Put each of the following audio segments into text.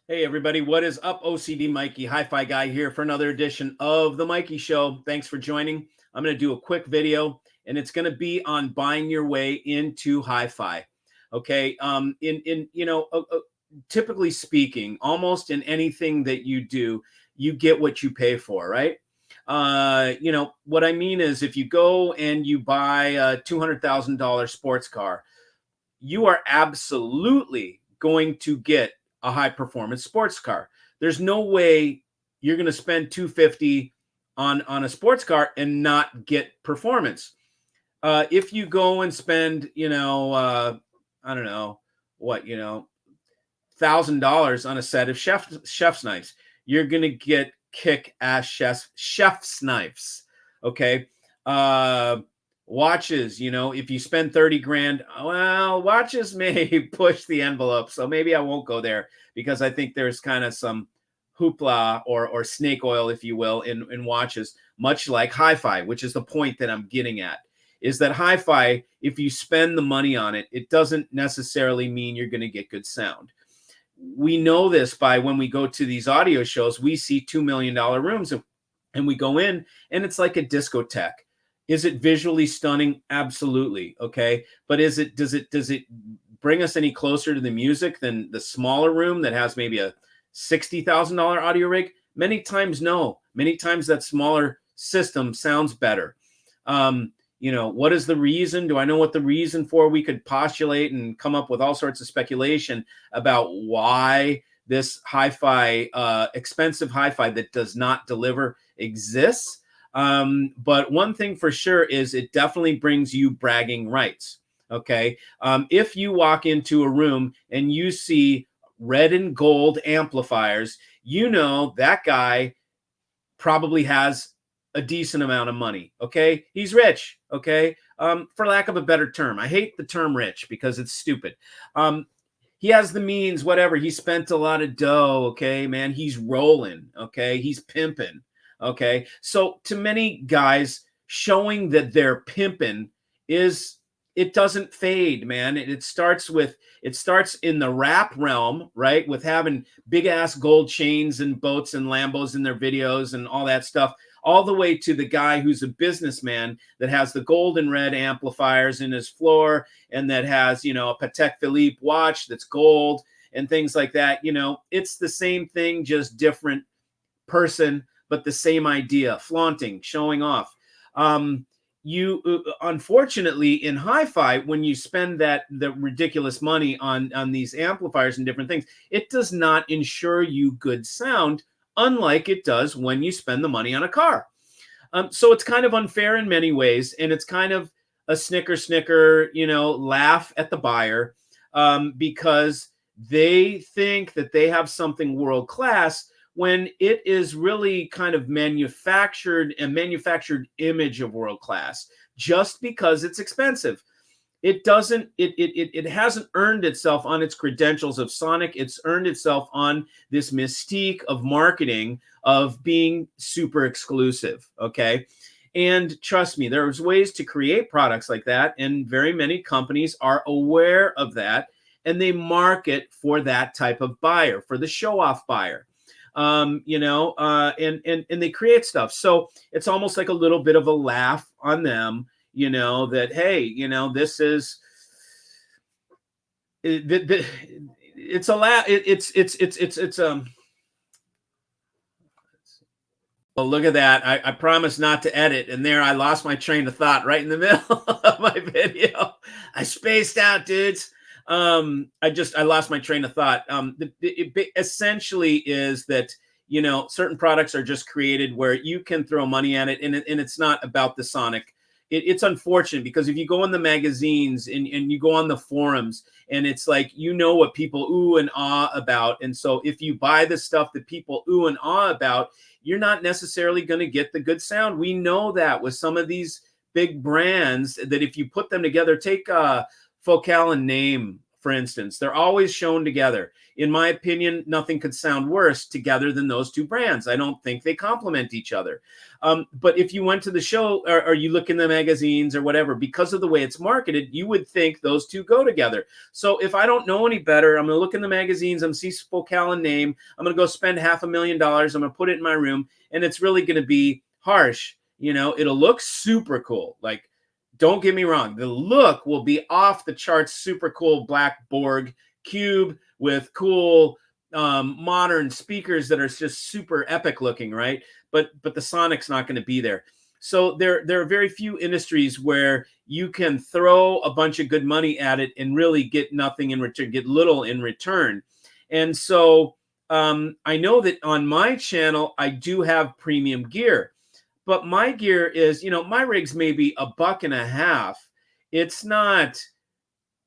Hey everybody, what is up? OCD Mikey, Hi-Fi Guy here for another edition of the Mikey Show. Thanks for joining. I'm going to do a quick video, and it's going to be on buying your way into hi-fi. Okay, typically speaking, almost in anything that you do, you get what you pay for, right? What I mean is, if you go and you buy a $200,000 sports car, you are absolutely going to get a high performance sports car. There's no way you're going to spend 250 on a sports car and not get performance. If you go and spend, I don't know what, $1,000 on a set of chef's knives, you're going to get kick ass chef's knives. Okay. Uh, Watches, if you spend 30 grand, well, watches may push the envelope. So maybe I won't go there because I think there's kind of some hoopla or snake oil, if you will, in watches, much like hi-fi, which is the point that I'm getting at. Is that hi-fi, if you spend the money on it, it doesn't necessarily mean you're going to get good sound. We know this by when we go to these audio shows, we see $2 million rooms and we go in and it's like a discotheque. Is it visually stunning? Absolutely. Okay. But does it bring us any closer to the music than the smaller room that has maybe a $60,000 audio rig? Many times, no. Many times that smaller system sounds better. What is the reason? Do I know what the reason for? We could postulate and come up with all sorts of speculation about why this hi-fi, expensive hi-fi that does not deliver exists. But one thing for sure is it definitely brings you bragging rights. Okay. If you walk into a room and you see red and gold amplifiers, that guy probably has a decent amount of money. Okay. He's rich. Okay. For lack of a better term, I hate the term rich because it's stupid. He has the means, whatever. He spent a lot of dough. Okay, man. He's rolling. Okay. He's pimping. Okay. So to many guys, showing that they're pimping it doesn't fade, man. It starts in the rap realm, right? With having big ass gold chains and boats and Lambos in their videos and all that stuff, all the way to the guy who's a businessman that has the gold and red amplifiers in his floor and that has, a Patek Philippe watch that's gold and things like that. It's the same thing, just different person, but the same idea, flaunting, showing off. Unfortunately in hi-fi, when you spend the ridiculous money on these amplifiers and different things, it does not ensure you good sound, unlike it does when you spend the money on a car. So it's kind of unfair in many ways, and it's kind of a snicker, laugh at the buyer, because they think that they have something world class when it is really kind of a manufactured image of world class just because it's expensive. It hasn't earned itself on its credentials of sonic. It's earned itself on this mystique of marketing of being super exclusive. Okay. And trust me, there's ways to create products like that. And very many companies are aware of that. And they market for that type of buyer, for the show off buyer. And they create stuff. So it's almost like a little bit of a laugh on them, that, hey, this is, it's a laugh. Well, look at that. I promised not to edit. And there I lost my train of thought right in the middle of my video. I spaced out, dudes. I lost my train of thought. It essentially is that, certain products are just created where you can throw money at it, and it's not about the sonic. It's unfortunate because if you go in the magazines and you go on the forums, and it's like, what people ooh and ah about. And so if you buy the stuff that people ooh and ah about, you're not necessarily going to get the good sound. We know that with some of these big brands, that if you put them together, take Focal and Name, for instance. They're always shown together. In my opinion, nothing could sound worse together than those two brands. I don't think they complement each other. But if you went to the show or you look in the magazines or whatever, because of the way it's marketed, you would think those two go together. So if I don't know any better, I'm going to look in the magazines, I'm see Spokalen name, I'm going to go spend $500,000, I'm going to put it in my room, and it's really going to be harsh. You know, it'll look super cool. Like, don't get me wrong, the look will be off the charts, super cool black Borg cube with cool modern speakers that are just super epic looking, right? But the sonic's not going to be there. So there are very few industries where you can throw a bunch of good money at it and really get nothing in return, get little in return. And so I know that on my channel, I do have premium gear. But my gear is, you know, my rig's maybe $1.50. It's not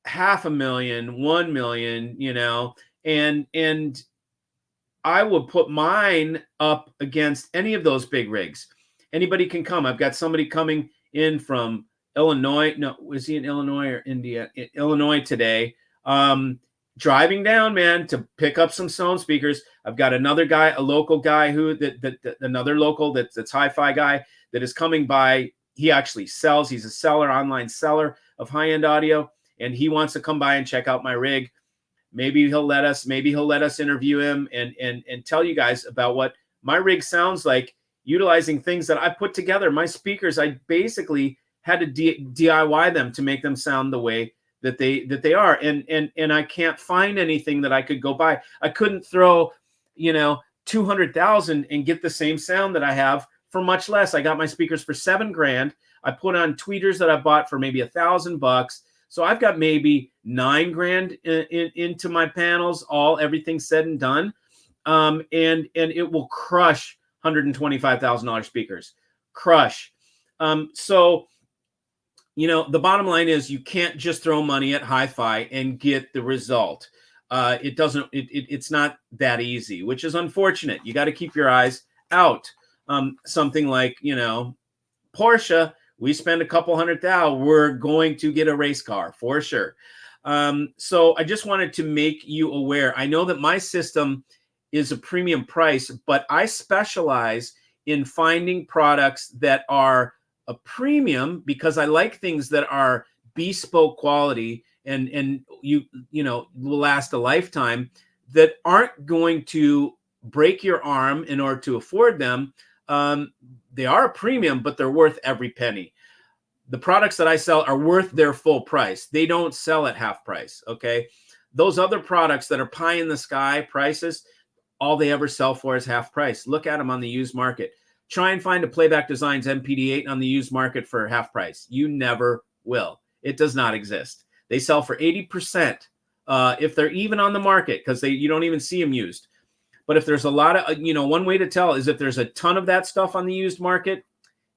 $500,000, $1 million, you know, and I would put mine up against any of those big rigs. Anybody can come. I've got somebody coming in from Illinois. No, was he in Illinois or India? Illinois today. Driving down, man, to pick up some sound speakers. I've got another guy, a local guy another local that's hi-fi guy that is coming by. He actually sells. He's a seller, online seller of high-end audio, and he wants to come by and check out my rig. Maybe he'll let us interview him and tell you guys about what my rig sounds like, utilizing things that I put together. My speakers, I basically had to DIY them to make them sound the way that they are, and I can't find anything that I could go buy. I couldn't throw, you know, $200,000 and get the same sound that I have for much less. I got my speakers for $7,000. I put on tweeters that I bought for maybe $1,000. So I've got maybe $9,000 into my panels, everything said and done, and it will crush $125,000 speakers, crush. So, you know, the bottom line is you can't just throw money at hi-fi and get the result. It's not that easy, which is unfortunate. You got to keep your eyes out. Something like, you know, Porsche, we spend a couple $100,000, we're going to get a race car for sure. So I just wanted to make you aware. I know that my system is a premium price, but I specialize in finding products that are a premium because I like things that are bespoke quality and you know will last a lifetime, that aren't going to break your arm in order to afford them. They are a premium, but they're worth every penny. The products that I sell are worth their full price. They don't sell at half price. Okay, those other products that are pie in the sky prices, all they ever sell for is half price. Look at them on the used market. Try and find a Playback Designs MPD8 on the used market for half price. You never will. It does not exist. They sell for 80% if they're even on the market, because you don't even see them used. But if there's a lot of, you know, one way to tell is if there's a ton of that stuff on the used market,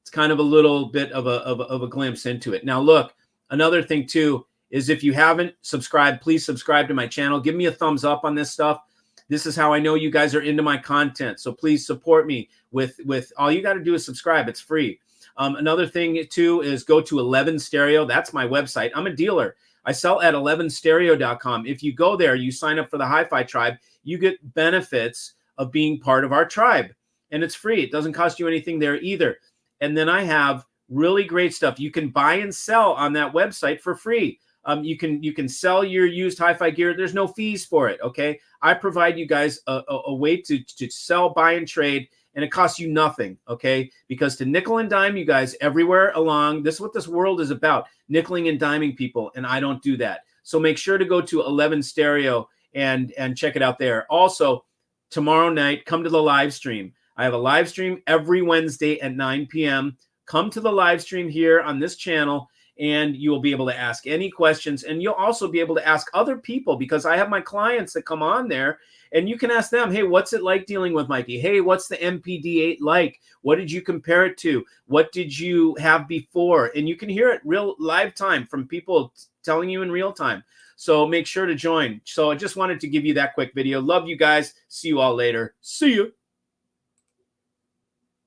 it's kind of a little bit of a glimpse into it. Now, look, another thing too is if you haven't subscribed, please subscribe to my channel. Give me a thumbs up on this stuff. This is how I know you guys are into my content. So please support me with all you got to do is subscribe. It's free. Another thing too is go to 11 Stereo. That's my website. I'm a dealer. I sell at 11stereo.com. If you go there, you sign up for the Hi-Fi Tribe, you get benefits of being part of our tribe. And it's free. It doesn't cost you anything there either. And then I have really great stuff. You can buy and sell on that website for free. You can sell your used hi-fi gear. There's no fees for it, okay? I provide you guys a way to sell, buy, and trade, and it costs you nothing, okay? Because to nickel and dime you guys everywhere along, this is what this world is about, nickeling and diming people, and I don't do that. So make sure to go to 11 Stereo and check it out there. Also, tomorrow night, come to the live stream. I have a live stream every Wednesday at 9 p.m. Come to the live stream here on this channel, and you will be able to ask any questions. And you'll also be able to ask other people, because I have my clients that come on there, and you can ask them, hey, what's it like dealing with Mikey? Hey, what's the MPD8 like? What did you compare it to? What did you have before? And you can hear it real live time from people telling you in real time. So make sure to join. So I just wanted to give you that quick video. Love you guys. See you all later. See you.